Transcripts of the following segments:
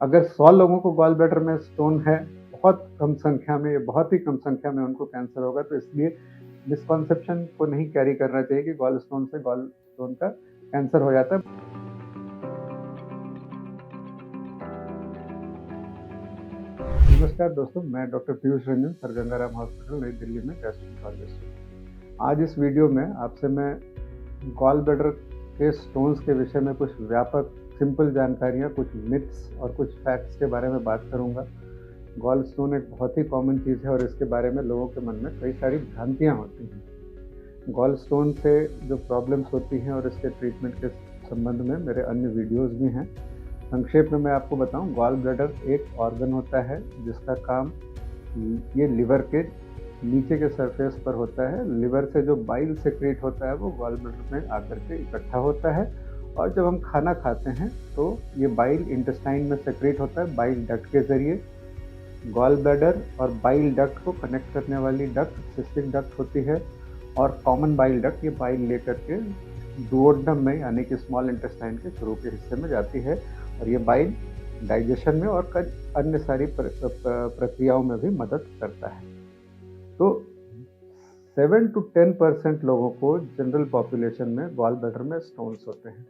अगर 100 लोगों को गॉल ब्लैडर में स्टोन है, बहुत कम संख्या में, बहुत ही कम संख्या में उनको कैंसर होगा। तो इसलिए मिसकॉन्सेप्शन को नहीं कैरी करना चाहिए कि गॉल स्टोन से गॉल स्टोन का कैंसर हो जाता है। नमस्कार दोस्तों, मैं doctor Piyush Ranjan, sir Gangaram hospital नई दिल्ली में गैस्ट्रोएंटरोलॉजिस्ट। आज इस वीडियो में आपसे मैं गॉल ब्लैडर के स्टोन्स के विषय में कुछ व्यापक सिंपल जानकारियाँ, कुछ मिथ्स और कुछ फैक्ट्स के बारे में बात करूँगा। गॉल स्टोन एक बहुत ही कॉमन चीज़ है और इसके बारे में लोगों के मन में कई सारी भ्रांतियाँ होती हैं। गॉल स्टोन से जो प्रॉब्लम्स होती हैं और इसके ट्रीटमेंट के संबंध में मेरे अन्य वीडियोज़ भी हैं। संक्षेप में मैं आपको बताऊं, गॉल ब्लैडर एक ऑर्गन होता है जिसका काम ये लिवर के नीचे के सरफेस पर होता है। लिवर से जो बाइल सेक्रेट होता है वो गॉल ब्लैडर में आकर के इकट्ठा होता है और जब हम खाना खाते हैं तो ये बाइल इंटेस्टाइन में सेक्रेट होता है बाइल डक्ट के जरिए। गॉल ब्लैडर और बाइल डक्ट को कनेक्ट करने वाली डक्ट सिस्टिक डक्ट होती है और कॉमन बाइल डक्ट ये बाइल लेकर के डुओडेनम में यानी कि स्मॉल इंटेस्टाइन के शुरू के हिस्से में जाती है और ये बाइल डाइजेशन में और कई अन्य सारी प्रक्रियाओं में भी मदद करता है। तो 7 to 10% लोगों को जनरल पॉपुलेशन में गॉल ब्लैडर में स्टोन्स होते हैं।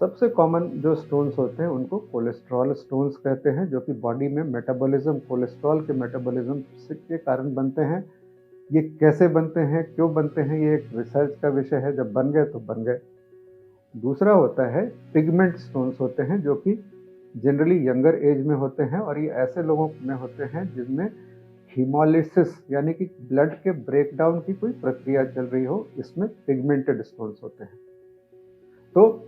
सबसे कॉमन जो स्टोन्स होते हैं उनको कोलेस्ट्रॉल स्टोन्स कहते हैं, जो कि बॉडी में मेटाबॉलिज्म, कोलेस्ट्रॉल के मेटाबॉलिज्म के कारण बनते हैं। ये कैसे बनते हैं, क्यों बनते हैं, ये एक रिसर्च का विषय है। जब बन गए तो बन गए। दूसरा होता है पिगमेंट स्टोन्स होते हैं, जो कि जनरली यंगर एज में होते हैं और ये ऐसे लोगों में होते हैं जिनमें हीमोलिसिस यानी कि ब्लड के ब्रेकडाउन की कोई प्रक्रिया चल रही हो, इसमें पिगमेंटेड स्टोन्स होते हैं। तो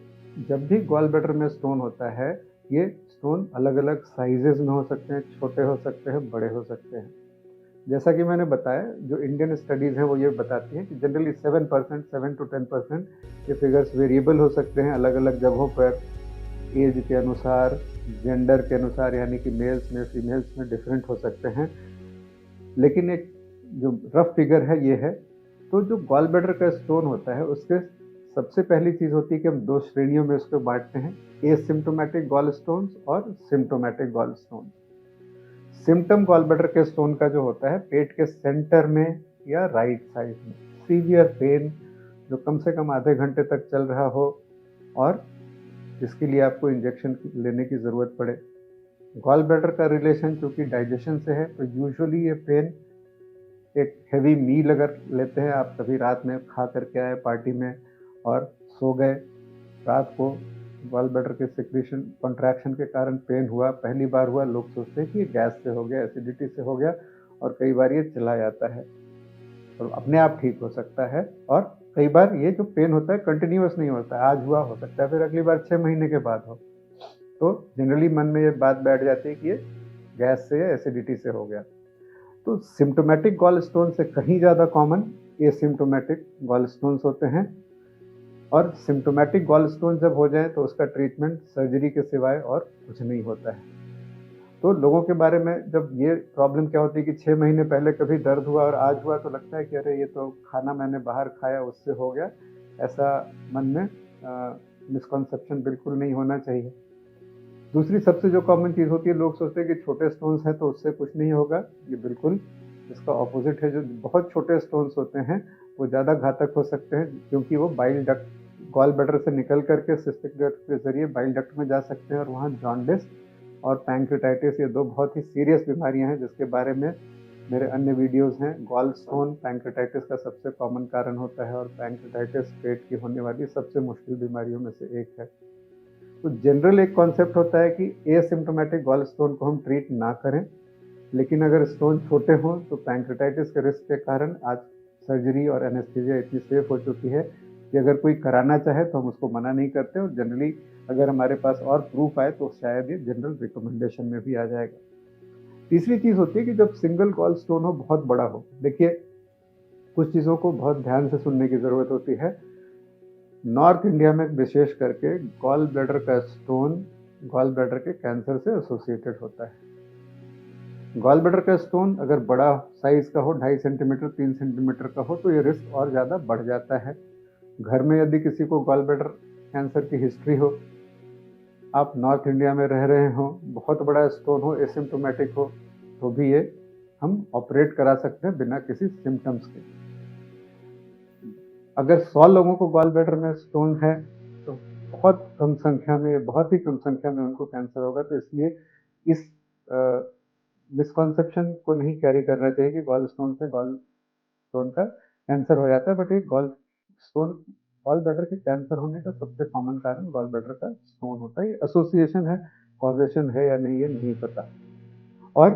जब भी गॉल ब्लैडर में स्टोन होता है, ये स्टोन अलग अलग साइजेस में हो सकते हैं, छोटे हो सकते हैं, बड़े हो सकते हैं। जैसा कि मैंने बताया, जो इंडियन स्टडीज़ हैं वो ये बताती हैं कि जनरली 7 to 10% ये फिगर्स वेरिएबल हो सकते हैं अलग अलग जगहों पर, एज के अनुसार, जेंडर के अनुसार, यानी कि मेल्स में फीमेल्स में डिफरेंट हो सकते हैं। लेकिन एक जो रफ फिगर है ये है। तो जो गॉल ब्लैडर का स्टोन होता है उसके सबसे पहली चीज़ होती है कि हम दो श्रेणियों में उसको बांटते हैं, एसिम्प्टोमेटिक गॉल स्टोन्स और symptomatic gallstones. Symptom gallbladder के स्टोन का जो होता है पेट के सेंटर में या राइट साइड में, सीवियर पेन जो कम से कम आधे घंटे तक चल रहा हो और जिसके लिए आपको इंजेक्शन लेने की ज़रूरत पड़े। गॉल ब्लैडर का रिलेशन चूँकि डाइजेशन से है तो यूजुअली ये पेन एक हेवी मील अगर लेते हैं आप, कभी रात में खा करके आए पार्टी में और सो गए, रात को गॉल ब्लैडर के सिक्रीशन कॉन्ट्रैक्शन के कारण पेन हुआ, पहली बार हुआ, लोग सोचते हैं कि ये गैस से हो गया, एसिडिटी से हो गया और कई बार ये चला जाता है और अपने आप ठीक हो सकता है। और कई बार ये जो पेन होता है कंटिन्यूअस नहीं होता है, आज हुआ हो सकता है फिर अगली बार 6 महीने के बाद हो। तो जनरली मन में ये बात बैठ जाती है कि ये गैस से या एसिडिटी से हो गया। तो सिम्प्टोमेटिक गॉल स्टोन से कहीं ज़्यादा कॉमन एसिम्प्टोमेटिक गॉल स्टोन्स होते हैं और सिम्प्टोमेटिक गॉल स्टोन जब हो जाए तो उसका ट्रीटमेंट सर्जरी के सिवाय और कुछ नहीं होता है। तो लोगों के बारे में जब ये प्रॉब्लम क्या होती है कि 6 महीने पहले कभी दर्द हुआ और आज हुआ तो लगता है कि अरे ये तो खाना मैंने बाहर खाया उससे हो गया। ऐसा मन में मिसकॉन्सेप्शन बिल्कुल नहीं होना चाहिए। दूसरी सबसे जो कॉमन चीज़ होती है, लोग सोचते हैं कि छोटे स्टोन्स हैं तो उससे कुछ नहीं होगा। ये बिल्कुल इसका ऑपोजिट है। जो बहुत छोटे स्टोन्स होते हैं वो ज़्यादा घातक हो सकते हैं, क्योंकि वो बाइल डक्ट गॉल ब्लैडर से निकल करके सिस्टिक डक्ट के जरिए बाइल डक्ट में जा सकते हैं और वहाँ जॉन्डिस और पैंक्रेटाइटिस, ये दो बहुत ही सीरियस बीमारियां हैं जिसके बारे में मेरे अन्य वीडियोस हैं। गॉल स्टोन पैंक्रेटाइटिस का सबसे कॉमन कारण होता है और पैंक्रेटाइटिस पेट की होने वाली सबसे मुश्किल बीमारियों में से एक है। तो जनरल एक कॉन्सेप्ट होता है कि एसिम्प्टोमेटिक गॉल स्टोन को हम ट्रीट ना करें, लेकिन अगर स्टोन छोटे हों तो पैंक्रेटाइटिस के रिस्क के कारण आज सर्जरी और एनेस्थीसिया इतनी सेफ हो चुकी है कि अगर कोई कराना चाहे तो हम उसको मना नहीं करते और जनरली अगर हमारे पास और प्रूफ आए तो शायद ये जनरल रिकमेंडेशन में भी आ जाएगा। तीसरी चीज़ होती है कि जब सिंगल गॉल स्टोन हो, बहुत बड़ा हो। देखिए, कुछ चीज़ों को बहुत ध्यान से सुनने की ज़रूरत होती है। नॉर्थ इंडिया में विशेष करके गॉल ब्लैडर का स्टोन गॉल ब्लैडर के कैंसर से एसोसिएटेड होता है। गॉल ब्लैडर का स्टोन अगर बड़ा साइज का हो, 2.5 सेंटीमीटर 3 सेंटीमीटर का हो, तो ये रिस्क और ज़्यादा बढ़ जाता है। घर में यदि किसी को गॉल ब्लैडर कैंसर की हिस्ट्री हो आप नॉर्थ इंडिया में रह रहे हो, बहुत बड़ा स्टोन हो, एसिम्प्टोमेटिक हो, तो भी ये हम ऑपरेट करा सकते हैं बिना किसी सिम्टम्स के। अगर 100 लोगों को गॉल ब्लैडर में स्टोन है तो बहुत कम संख्या में, बहुत ही कम संख्या में उनको कैंसर होगा। तो इसलिए इस मिसकॉन्सेप्शन को नहीं कैरी करना चाहिए कि गॉल स्टोन से गॉल स्टोन का कैंसर हो जाता है। बट ये गॉल ब्लैडर के कैंसर होने का सबसे कॉमन कारण गॉल ब्लैडर का स्टोन होता है। ये एसोसिएशन है, कॉजेशन है या नहीं, ये नहीं पता। और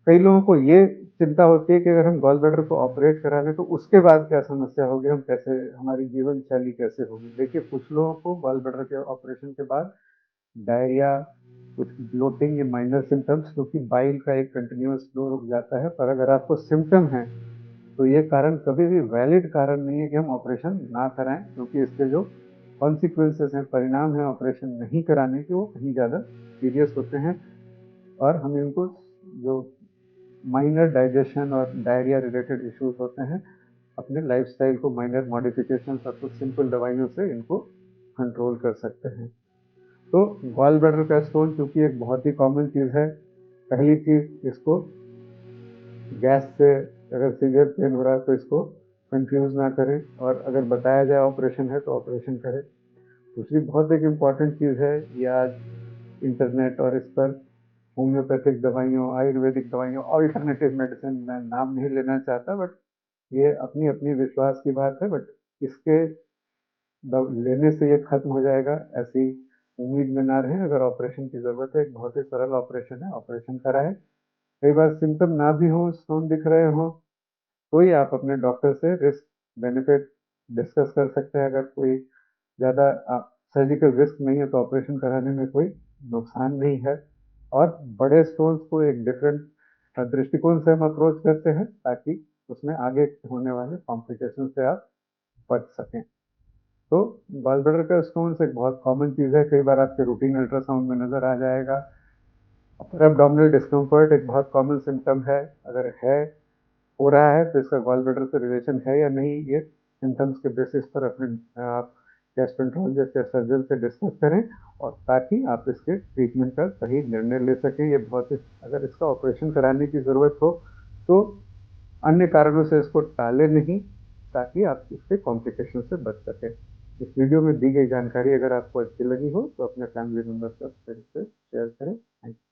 कई लोगों को ये चिंता होती है कि अगर हम गॉल ब्लैडर को ऑपरेट करा लें तो उसके बाद क्या समस्या होगी, हम कैसे, हमारी जीवन शैली कैसे होगी। देखिए, कुछ लोगों को गॉल ब्लैडर के ऑपरेशन के बाद डायरिया, कुछ ब्लोटिंग, ये माइनर सिम्टम्स, क्योंकि बाइल का एक कंटिन्यूअस फ्लो रुक जाता है। पर अगर आपको सिम्टम है तो ये कारण कभी भी वैलिड कारण नहीं है कि हम ऑपरेशन ना कराएं, क्योंकि इसके जो कॉन्सिक्वेंसेस हैं, परिणाम हैं ऑपरेशन नहीं कराने के, वो कहीं ज़्यादा सीरियस होते हैं। और हम इनको, जो माइनर डाइजेशन और डायरिया रिलेटेड इश्यूज होते हैं, अपने लाइफस्टाइल को माइनर मॉडिफिकेशन और कुछ सिंपल दवाइयों से इनको कंट्रोल कर सकते हैं। तो गॉल ब्लैडर का स्टोन चूंकि एक बहुत ही कॉमन चीज़ है, पहली चीज़, इसको गैस से अगर सीवियर पेन हो रहा है तो इसको कंफ्यूज ना करें, और अगर बताया जाए ऑपरेशन है तो ऑपरेशन करें। दूसरी बहुत एक इम्पॉर्टेंट चीज़ है, ये आज इंटरनेट और इस पर होम्योपैथिक दवाइयों, आयुर्वेदिक दवाइयों, ऑल्टरनेटिव मेडिसिन, मैं नाम नहीं लेना चाहता, बट ये अपनी अपनी विश्वास की बात है। बट इसके लेने से ये खत्म हो जाएगा ऐसी उम्मीद में ना रहें। अगर ऑपरेशन की ज़रूरत है, एक बहुत ही सरल ऑपरेशन है, ऑपरेशन कराएं। कई बार सिम्टम ना भी हो, स्टोन दिख रहे हो, तो ही आप अपने डॉक्टर से रिस्क बेनिफिट डिस्कस कर सकते हैं। अगर कोई ज़्यादा सर्जिकल रिस्क नहीं है तो ऑपरेशन कराने में कोई नुकसान नहीं है। और बड़े स्टोन्स को एक डिफरेंट दृष्टिकोण से हम अप्रोच करते हैं, ताकि उसमें आगे होने वाले कॉम्प्लिकेशन से आप बच सकें। तो गॉल ब्लैडर का स्टोन्स एक बहुत कॉमन चीज़ है, कई बार आपके रूटीन अल्ट्रासाउंड में नज़र आ जाएगा। अपर एब्डोमिनल डिस्कम्फर्ट एक बहुत कॉमन सिम्टम है। अगर है, हो रहा है, तो इसका गॉल ब्लैडर से रिलेशन है या नहीं, ये सिम्टम्स के बेसिस पर अपने आप गैस्ट्रोएंटरोलॉजिस्ट या सर्जन से डिस्कस करें, और ताकि आप इसके ट्रीटमेंट का सही निर्णय ले सकें। ये बहुत ही, अगर इसका ऑपरेशन कराने की ज़रूरत हो तो अन्य कारणों से इसको टालें नहीं, ताकि आप इसके कॉम्प्लिकेशन से बच सकें। इस वीडियो में दी गई जानकारी अगर आपको अच्छी लगी हो तो अपने फैमिली मेम्बर्स के साथ शेयर करें। Thank you.